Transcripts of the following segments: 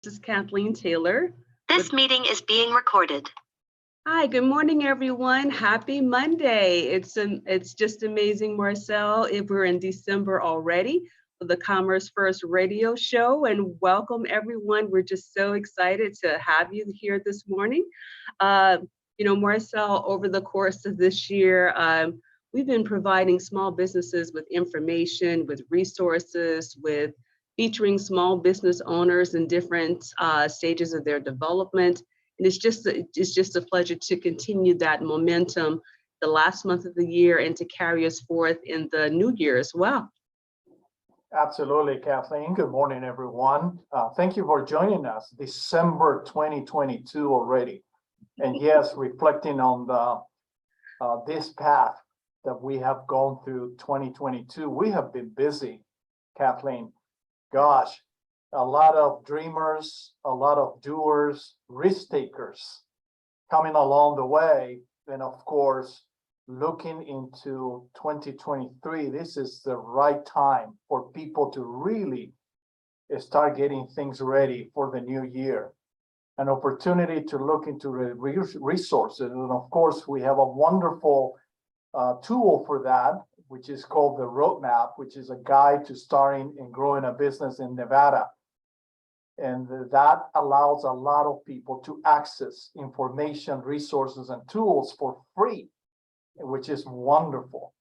This is Kathleen Taylor. This meeting is being recorded. Hi, good morning, everyone. Happy Monday. It's just amazing, Marcel, if we're in December already for the Commerce First radio show. And welcome, everyone. We're just so excited to have you here this morning. Marcel, over the course of this year, we've been providing small businesses with information, with resources, with featuring small business owners in different stages of their development. And it's just a pleasure to continue that momentum the last month of the year and to carry us forth in the new year as well. Absolutely, Kathleen. Good morning, everyone. Thank you for joining us. December 2022 already. And yes, reflecting on this path that we have gone through 2022, we have been busy, Kathleen. Gosh, a lot of dreamers, a lot of doers, risk takers coming along the way. And of course, looking into 2023, this is the right time for people to really start getting things ready for the new year. An opportunity to look into resources. And of course, we have a wonderful tool for that, which is called the Roadmap, which is a guide to starting and growing a business in Nevada. And that allows a lot of people to access information, resources, and tools for free, which is wonderful.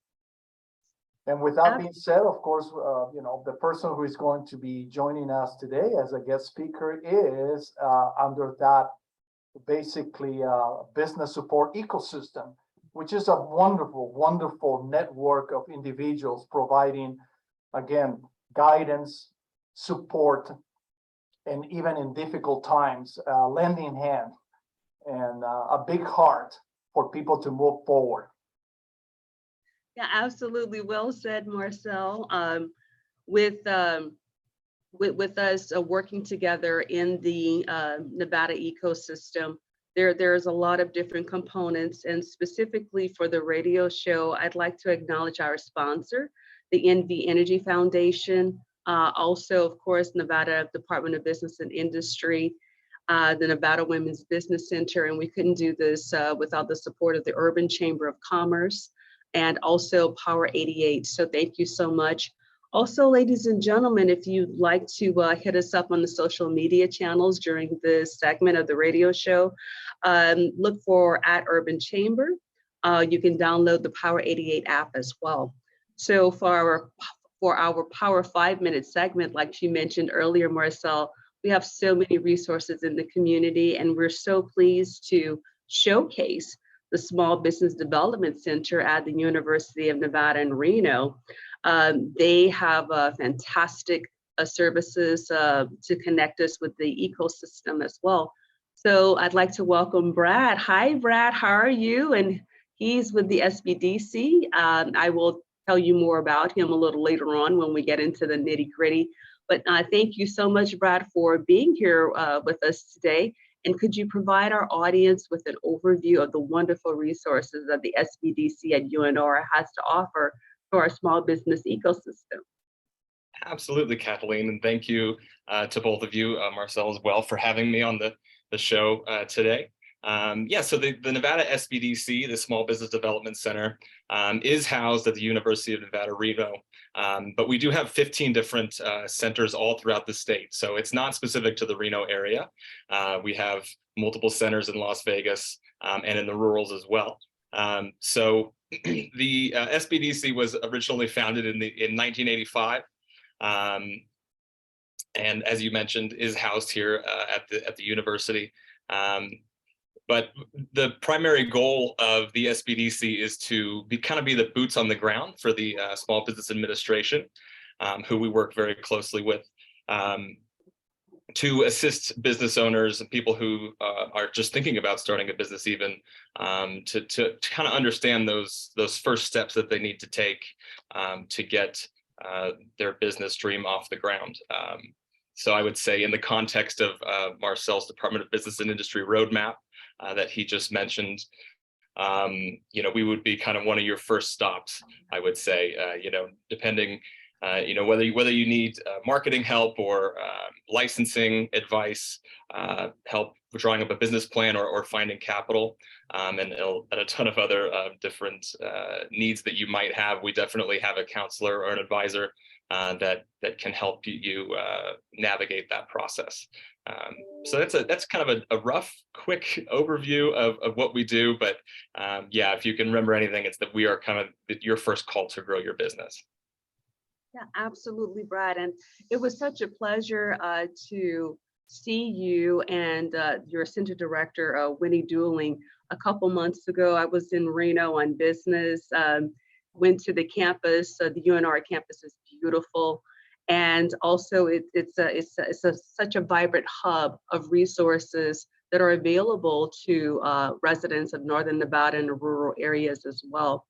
And with that being said, of course, the person who is going to be joining us today as a guest speaker is under that basically business support ecosystem, which is a wonderful, wonderful network of individuals providing, again, guidance, support, and even in difficult times, lending hand and a big heart for people to move forward. Yeah, absolutely. Well said, Marcel. With us working together in the Nevada ecosystem, there's a lot of different components, and specifically for the radio show, I'd like to acknowledge our sponsor, the NV Energy Foundation, also, of course, Nevada Department of Business and Industry, the Nevada Women's Business Center, and we couldn't do this without the support of the Urban Chamber of Commerce, and also Power 88. So thank you so much. Also, ladies and gentlemen, if you'd like to hit us up on the social media channels during this segment of the radio show, look for @Urban Chamber. You can download the Power 88 app as well. So for our Power 5-minute segment, like she mentioned earlier, Marcel, we have so many resources in the community, and we're so pleased to showcase the Small Business Development Center at the University of Nevada in Reno. They have fantastic services to connect us with the ecosystem as well. So I'd like to welcome Brad. Hi, Brad, how are you? And he's with the SBDC. I will tell you more about him a little later on when we get into the nitty gritty. But thank you so much, Brad, for being here with us today. And could you provide our audience with an overview of the wonderful resources that the SBDC at UNR has to offer to our small business ecosystem? Absolutely, Kathleen, and thank you to both of you, Marcel as well, for having me on the show today. So the Nevada SBDC, the Small Business Development Center, is housed at the University of Nevada, Reno. But we do have 15 different centers all throughout the state. So it's not specific to the Reno area. We have multiple centers in Las Vegas and in the rurals as well. So the SBDC was originally founded in 1985. And as you mentioned, is housed here at the university. But the primary goal of the SBDC is to be the boots on the ground for the Small Business Administration, who we work very closely with, to assist business owners and people who are just thinking about starting a business, even to kind of understand those first steps that they need to take to get their business dream off the ground. So I would say, in the context of Marcel's Department of Business and Industry Roadmap that he just mentioned, we would be kind of one of your first stops, I would say, depending whether you need marketing help or licensing advice, help drawing up a business plan or finding capital, and a ton of other different needs that you might have, we definitely have a counselor or an advisor that can help you navigate that process. So that's kind of a rough, quick overview of what we do. But yeah, if you can remember anything, it's that we are kind of your first call to grow your business. Yeah, absolutely, Brad. And it was such a pleasure to see you and your center director, Winnie Dooling, a couple months ago. I was in Reno on business, went to the campus. The UNR campus is beautiful. And also it's such a vibrant hub of resources that are available to residents of Northern Nevada and the rural areas as well.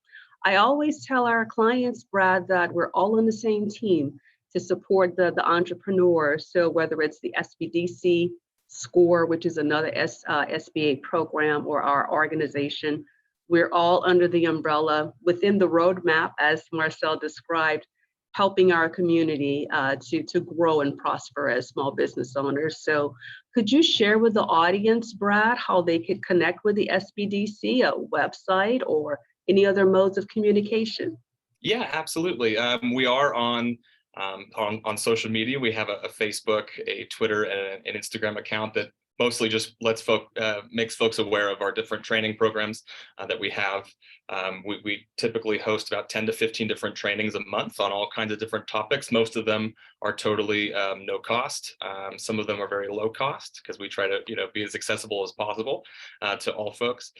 I always tell our clients, Brad, that we're all on the same team to support the entrepreneur. So whether it's the SBDC SCORE, which is another SBA program, or our organization, we're all under the umbrella within the roadmap, as Marcel described, helping our community to grow and prosper as small business owners. So could you share with the audience, Brad, how they could connect with the SBDC, a website or any other modes of communication? Yeah, absolutely. We are on social media. We have a Facebook, a Twitter, and an Instagram account that mostly just makes folks aware of our different training programs that we have. We typically host about 10 to 15 different trainings a month on all kinds of different topics. Most of them are totally no cost. Some of them are very low cost because we try to be as accessible as possible to all folks.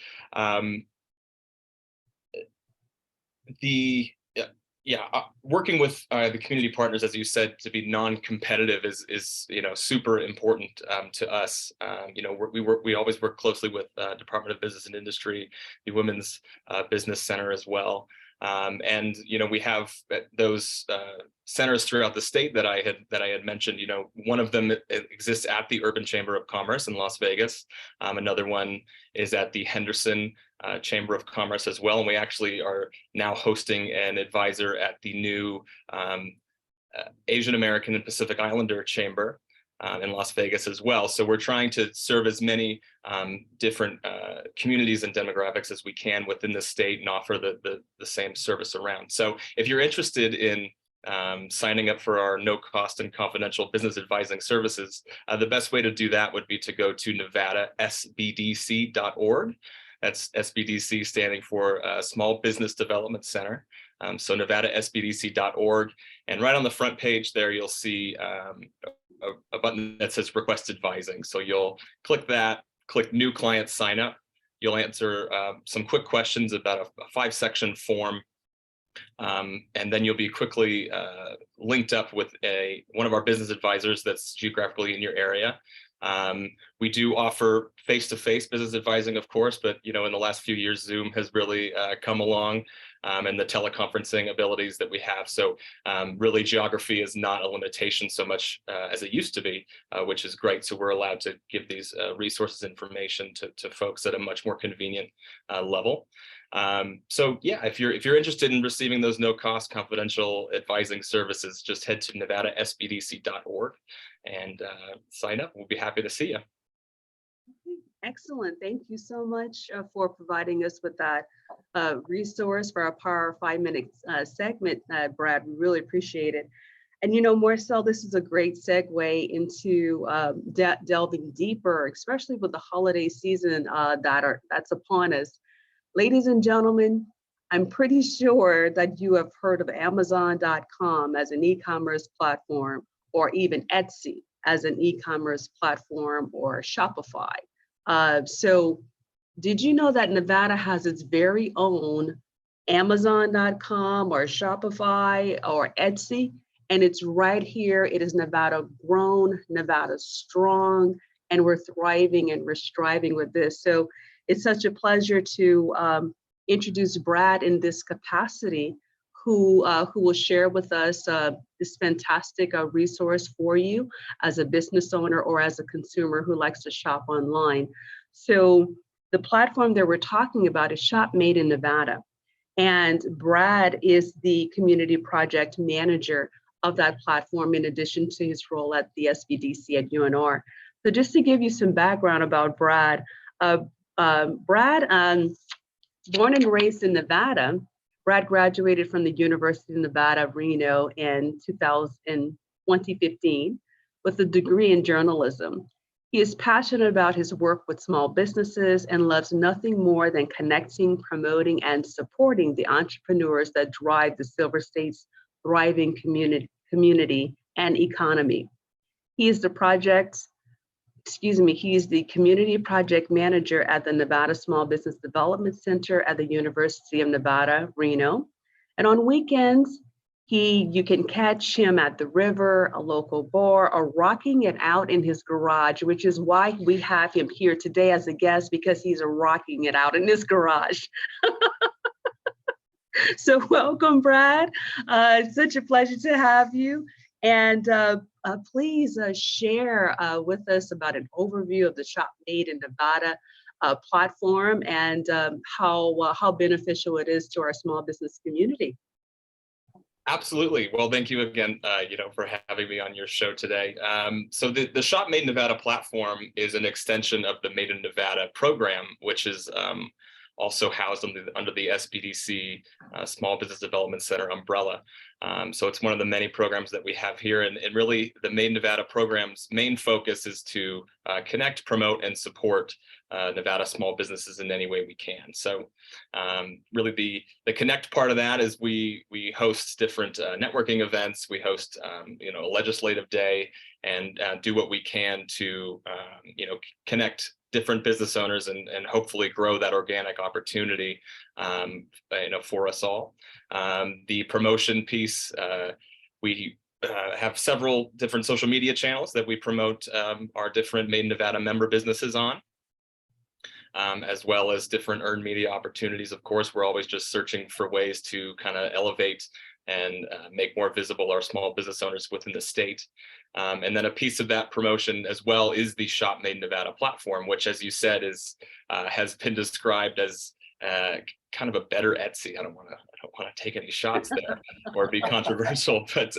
Working with the community partners, as you said, to be non-competitive is super important to us. We always work closely with Department of Business and Industry, the Women's Business Center as well. And we have those centers throughout the state that I had mentioned. One of them exists at the Urban Chamber of Commerce in Las Vegas. Another one is at the Henderson Chamber of Commerce as well. And we actually are now hosting an advisor at the new Asian American and Pacific Islander Chamber in Las Vegas as well. So we're trying to serve as many different communities and demographics as we can within the state and offer the same service around. So if you're interested in signing up for our no cost and confidential business advising services, the best way to do that would be to go to nevadasbdc.org. That's SBDC standing for Small Business Development Center. So nevadasbdc.org. And right on the front page there, you'll see a button that says request advising. So you'll click that, click new client sign up. You'll answer some quick questions about a 5-section form. And then you'll be quickly linked up with one of our business advisors that's geographically in your area. We do offer face-to-face business advising, of course, but in the last few years, Zoom has really come along, and the teleconferencing abilities that we have. So really, geography is not a limitation so much as it used to be, which is great. So we're allowed to give these resources, information to folks at a much more convenient level. So yeah, if you're interested in receiving those no-cost confidential advising services, just head to nevadasbdc.org and sign up. We'll be happy to see you. Excellent. Thank you so much for providing us with that resource for our Power 5-minute segment, Brad. We really appreciate it. And Marcel, this is a great segue into delving deeper, especially with the holiday season that's upon us. Ladies and gentlemen, I'm pretty sure that you have heard of Amazon.com as an e-commerce platform, or even Etsy as an e-commerce platform, or Shopify. So did you know that Nevada has its very own Amazon.com or Shopify or Etsy? And it's right here. It is Nevada grown, Nevada strong, and we're thriving and we're striving with this. So it's such a pleasure to introduce Brad in this capacity, who will share with us this fantastic resource for you as a business owner or as a consumer who likes to shop online. So the platform that we're talking about is Shop Made in Nevada. And Brad is the community project manager of that platform, in addition to his role at the SBDC at UNR. So just to give you some background about Brad, Brad, born and raised in Nevada, Brad graduated from the University of Nevada, Reno in 2015 with a degree in journalism. He is passionate about his work with small businesses and loves nothing more than connecting, promoting, and supporting the entrepreneurs that drive the Silver State's thriving community and economy. He is the community project manager at the Nevada Small Business Development Center at the University of Nevada, Reno. And on weekends, you can catch him at the river, a local bar, or rocking it out in his garage, which is why we have him here today as a guest, because he's rocking it out in his garage. So welcome, Brad. It's such a pleasure to have you. And please share with us about an overview of the Shop Made in Nevada platform and how beneficial it is to our small business community. Absolutely. Well, thank you again, for having me on your show today. So the Shop Made in Nevada platform is an extension of the Made in Nevada program, which is also housed under the SBDC Small Business Development Center umbrella. So it's one of the many programs that we have here. And really, the Made in Nevada program's main focus is to connect, promote, and support Nevada small businesses in any way we can. So really the connect part of that is we host different networking events. We host a legislative day and do what we can to connect different business owners and hopefully grow that organic opportunity for us all. The promotion piece, we have several different social media channels that we promote our different Made in Nevada member businesses on. As well as different earned media opportunities. Of course, we're always just searching for ways to kind of elevate and make more visible our small business owners within the state. And then a piece of that promotion as well is the Shop Made in Nevada platform, which, as you said, has been described as kind of a better Etsy. I don't want to take any shots there or be controversial, but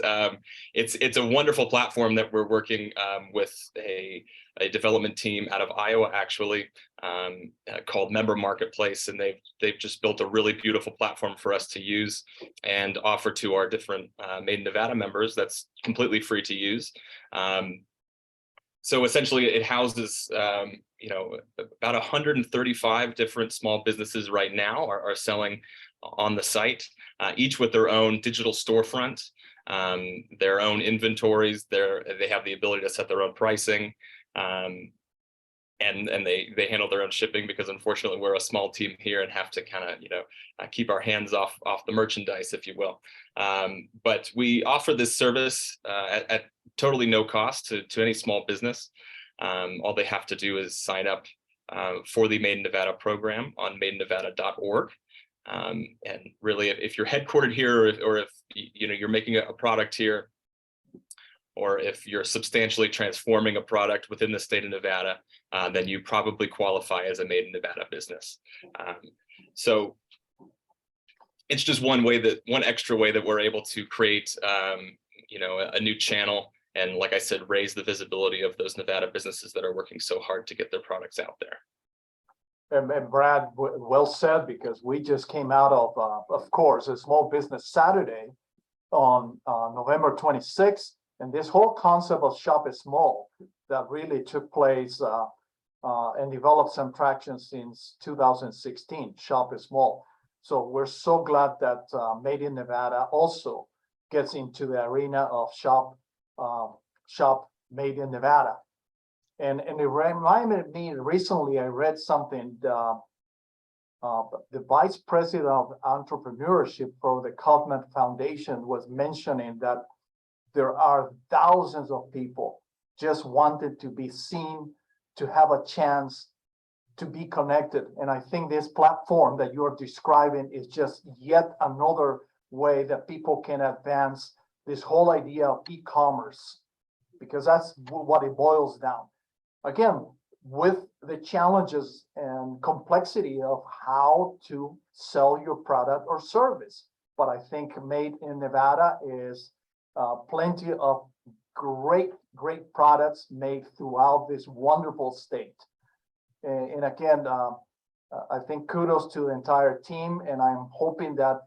it's a wonderful platform that we're working with a development team out of Iowa, actually, called Member Marketplace, and they've just built a really beautiful platform for us to use and offer to our different Made in Nevada members. That's completely free to use. So essentially, it houses about 135 different small businesses right now are selling on the site, each with their own digital storefront, their own inventories. They have the ability to set their own pricing, and they handle their own shipping, because unfortunately we're a small team here and have to kind of keep our hands off the merchandise, if you will. But we offer this service at totally no cost to any small business. All they have to do is sign up for the Made in Nevada program on madeinnevada.org. And really, if you're headquartered here, or if you're making a product here, or if you're substantially transforming a product within the state of Nevada, then you probably qualify as a Made in Nevada business. So it's just one extra way that we're able to create a new channel, and, like I said, raise the visibility of those Nevada businesses that are working so hard to get their products out there. And Brad, well said, because we just came out of course, a Small Business Saturday on November 26th. And this whole concept of Shop is Small that really took place and developed some traction since 2016, Shop is Small. So we're so glad that Made in Nevada also gets into the arena of Shop Made in Nevada. And it reminded me, recently I read something, the Vice President of Entrepreneurship for the Kaufman Foundation was mentioning that there are thousands of people just wanted to be seen, to have a chance to be connected. And I think this platform that you're describing is just yet another way that people can advance this whole idea of e-commerce, because that's what it boils down. Again, with the challenges and complexity of how to sell your product or service. But I think Made in Nevada is plenty of great products made throughout this wonderful state. And again, I think kudos to the entire team, and I'm hoping that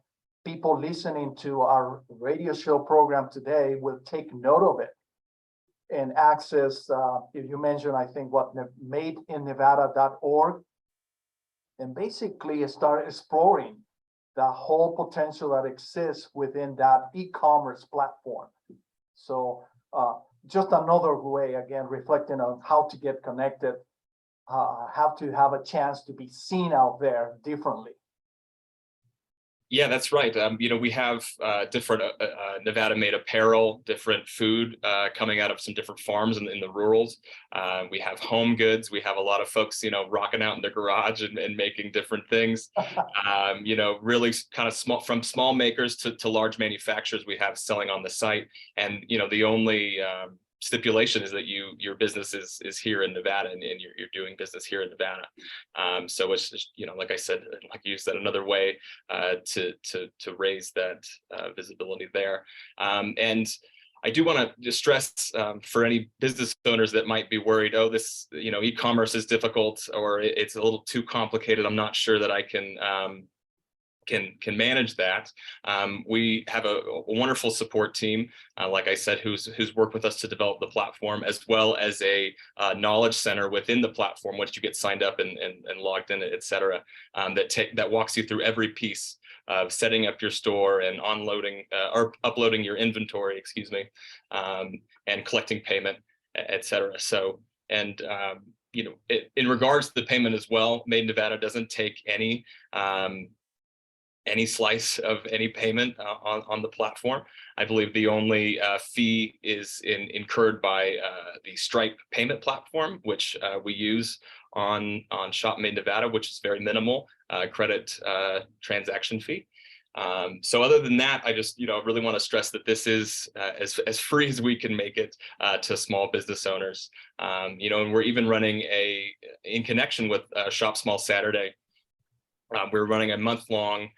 people listening to our radio show program today will take note of it and access, if you mentioned, I think what madeinnevada.org, and basically start exploring the whole potential that exists within that e-commerce platform. So just another way, again, reflecting on how to get connected, how to have a chance to be seen out there differently. Yeah, that's right. We have different Nevada-made apparel, different food coming out of some different farms in the rurals. We have home goods. We have a lot of folks, rocking out in their garage and making different things. Really kind of from small makers to large manufacturers we have selling on the site. And, the only stipulation is that your business is here in Nevada and you're doing business here in Nevada. So it's just, like I said, like you said, another way to raise that visibility there. And I do want to just stress for any business owners that might be worried, oh, this, e-commerce is difficult or it's a little too complicated. I'm not sure that I can manage that. We have a wonderful support team, like I said, who's worked with us to develop the platform, as well as a knowledge center within the platform, once you get signed up and logged in, et cetera, that walks you through every piece of setting up your store and unloading or uploading your inventory, excuse me, and collecting payment, et cetera. So, and in regards to the payment as well, Made in Nevada doesn't take any slice of any payment on the platform. I believe the only fee is incurred by the Stripe payment platform, which we use on Shop Made in Nevada, which is very minimal credit transaction fee. So other than that, I just really want to stress that this is as free as we can make it to small business owners. And we're even running in connection with Shop Small Saturday. We're running a month-long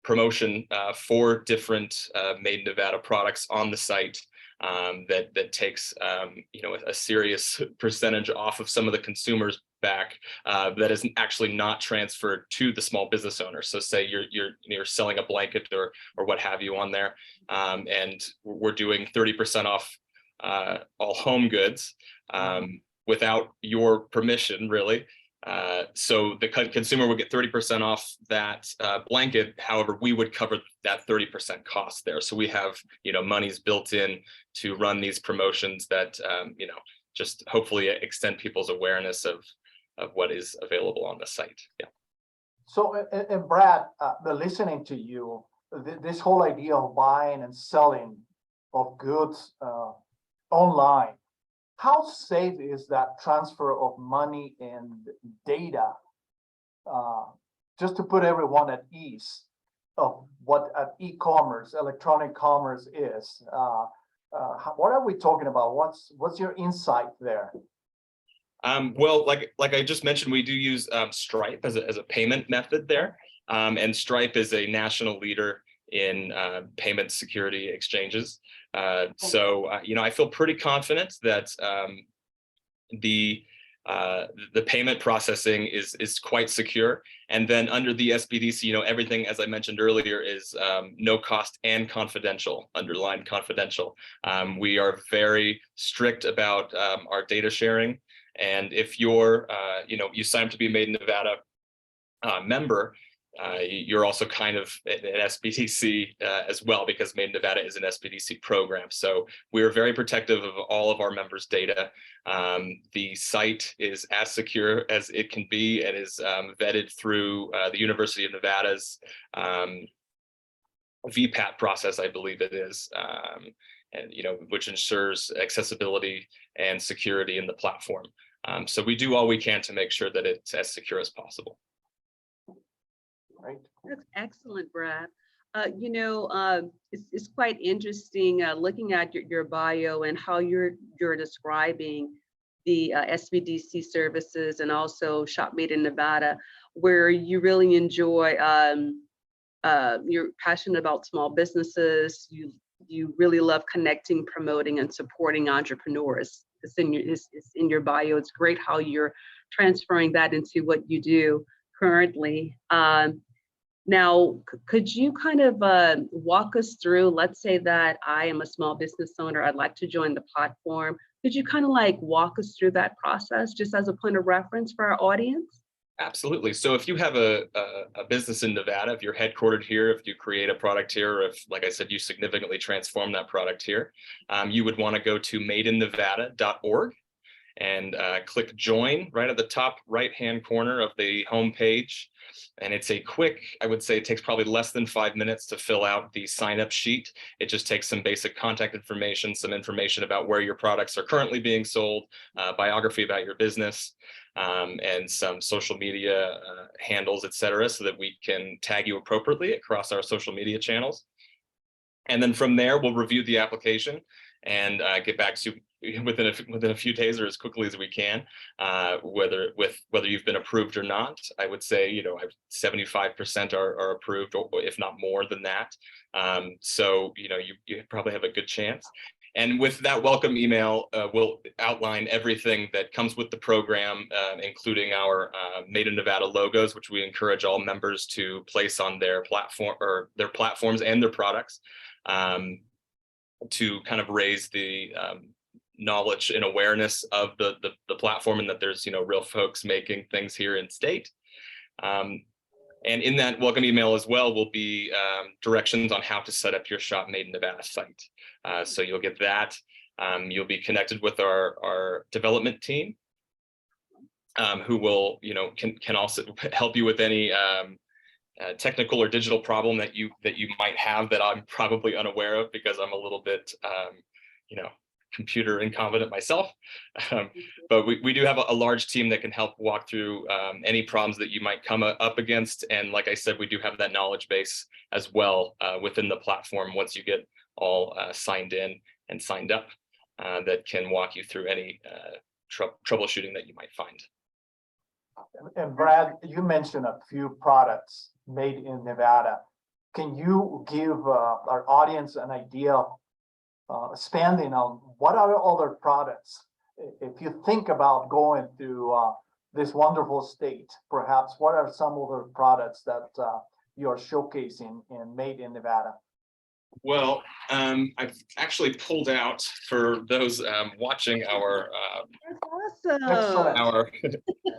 promotion for different Made in Nevada products on the site that takes a serious percentage off of some of the consumers back that is actually not transferred to the small business owner. So say you're selling a blanket or what have you on there, and we're doing 30% off all home goods without your permission, really. So the consumer would get 30% off that blanket. However, we would cover that 30% cost there. So we have, monies built in to run these promotions that, just hopefully extend people's awareness of what is available on the site. Yeah. So, and Brad, listening to you, this whole idea of buying and selling of goods online, how safe is that transfer of money and data? Just to put everyone at ease of what e-commerce, electronic commerce is. What are we talking about? What's your insight there? Well, like I just mentioned, we do use Stripe as a payment method there, and Stripe is a national leader in payment security exchanges. So I feel pretty confident that the payment processing is quite secure. And then under the SBDC, everything, as I mentioned earlier, is no cost and confidential, underlined confidential. We are very strict about our data sharing. And if you're, you sign up to be a Made in Nevada member, you're also kind of an SBDC as well, because Made in Nevada is an SBDC program. So we're very protective of all of our members' data. The site is as secure as it can be and is vetted through the University of Nevada's VPAT process, I believe it is, and which ensures accessibility and security in the platform. So we do all we can to make sure that it's as secure as possible. Right. That's excellent, Brad. It's quite interesting looking at your bio and how you're describing the SBDC services and also Shop Made in Nevada, where you really enjoy, you're passionate about small businesses, you really love connecting, promoting, and supporting entrepreneurs. It's in your bio. It's great how you're transferring that into what you do currently. Now, could you kind of walk us through, let's say that I am a small business owner, I'd like to join the platform. Could you kind of like walk us through that process just as a point of reference for our audience? Absolutely. So if you have a business in Nevada, if you're headquartered here, if you create a product here, or if, like I said, you significantly transform that product here, you would want to go to madeinnevada.org and click join right at the top right-hand corner of the homepage. And it's a quick, I would say it takes probably less than 5 minutes to fill out the sign-up sheet. It just takes some basic contact information, some information about where your products are currently being sold, biography about your business, and some social media handles, et cetera, so that we can tag you appropriately across our social media channels. And then from there, we'll review the application and get back to you within a few days or as quickly as we can, whether you've been approved or not. I would say 75% are approved, or if not more than that. So you probably have a good chance. And with that welcome email, we'll outline everything that comes with the program, including our Made in Nevada logos, which we encourage all members to place on their platform or their platforms and their products, to kind of raise the knowledge and awareness of the platform, and that there's real folks making things here in state. And in that welcome email as well will be directions on how to set up your Shop Made in Nevada site. So you'll get that. You'll be connected with our development team, who will can also help you with any technical or digital problem that you might have that I'm probably unaware of, because I'm a little bit computer incompetent myself. But we do have a large team that can help walk through any problems that you might come up against. And like I said, we do have that knowledge base as well within the platform once you get all signed in and signed up, that can walk you through any troubleshooting that you might find. And Brad, you mentioned a few products made in Nevada. Can you give our audience an idea, expanding on what are other products? If you think about going to this wonderful state, perhaps what are some other products that you're showcasing and made in Nevada? Well, I've actually pulled out, for those watching our Awesome.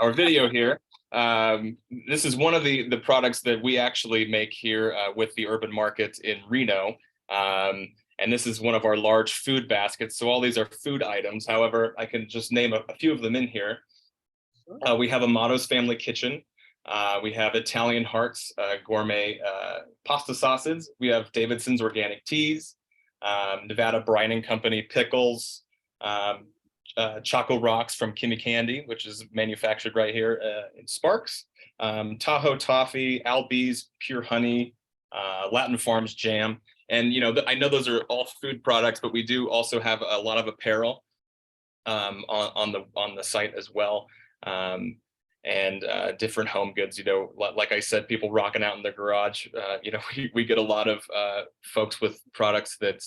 our video here. This is one of the products that we actually make here with the Urban Market in Reno. And this is one of our large food baskets. So all these are food items. However, I can just name a few of them in here. We have a Motto's Family Kitchen. We have Italian Hearts gourmet pasta sauces. We have Davidson's organic teas, Nevada Brining Company pickles, Choco Rocks from Kimmy Candy, which is manufactured right here in Sparks, Tahoe Toffee, Albee's Pure Honey, Latin Farms Jam. And I know those are all food products, but we do also have a lot of apparel on the site as well. And different home goods, like I said, people rocking out in their garage. We get a lot of folks with products that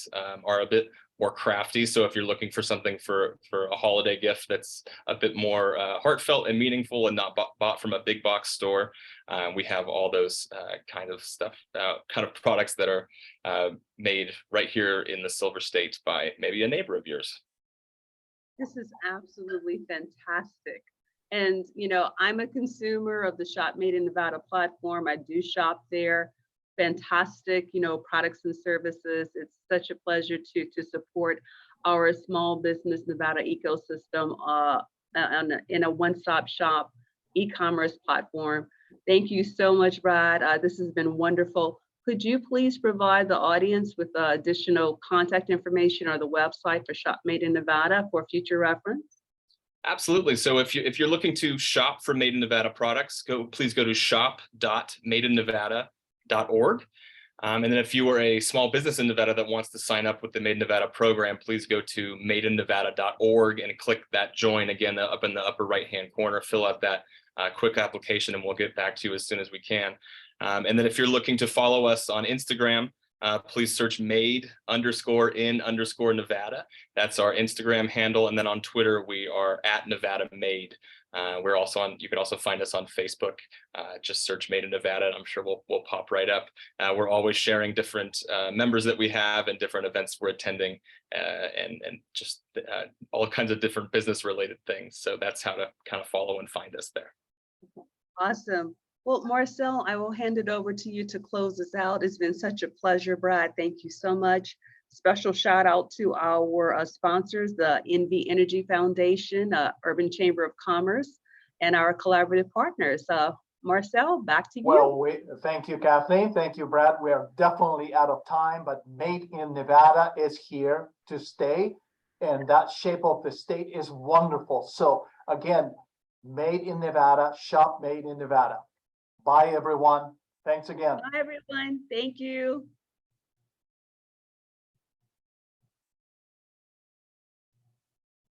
are a bit more crafty. So if you're looking for something for a holiday gift that's a bit more heartfelt and meaningful and not bought from a big box store, we have all those kind of stuff, kind of products that are made right here in the Silver State by maybe a neighbor of yours. This is absolutely fantastic. And, I'm a consumer of the Shop Made in Nevada platform. I do shop there. Fantastic, products and services. It's such a pleasure to support our small business Nevada ecosystem in a one-stop shop e-commerce platform. Thank you so much, Brad. This has been wonderful. Could you please provide the audience with additional contact information or the website for Shop Made in Nevada for future reference? Absolutely. So if you're looking to shop for Made in Nevada products, please go to shop.madeinnevada.org. And then if you are a small business in Nevada that wants to sign up with the Made in Nevada program, please go to madeinnevada.org and click that join again up in the upper right-hand corner. Fill out that quick application and we'll get back to you as soon as we can. And then if you're looking to follow us on Instagram, please search made_in_Nevada. That's our Instagram handle. And then on Twitter, we are @NevadaMade. We're also on, you can also find us on Facebook. Just search Made in Nevada, and I'm sure we'll pop right up. We're always sharing different members that we have and different events we're attending, and just all kinds of different business related things. So that's how to kind of follow and find us there. Awesome. Well, Marcel, I will hand it over to you to close us out. It's been such a pleasure, Brad. Thank you so much. Special shout out to our sponsors, the NV Energy Foundation, Urban Chamber of Commerce, and our collaborative partners. Marcel, back to you. Well, thank you, Kathleen. Thank you, Brad. We are definitely out of time, but Made in Nevada is here to stay. And that shape of the state is wonderful. So again, Made in Nevada, shop Made in Nevada. Bye, everyone. Thanks again. Bye, everyone. Thank you.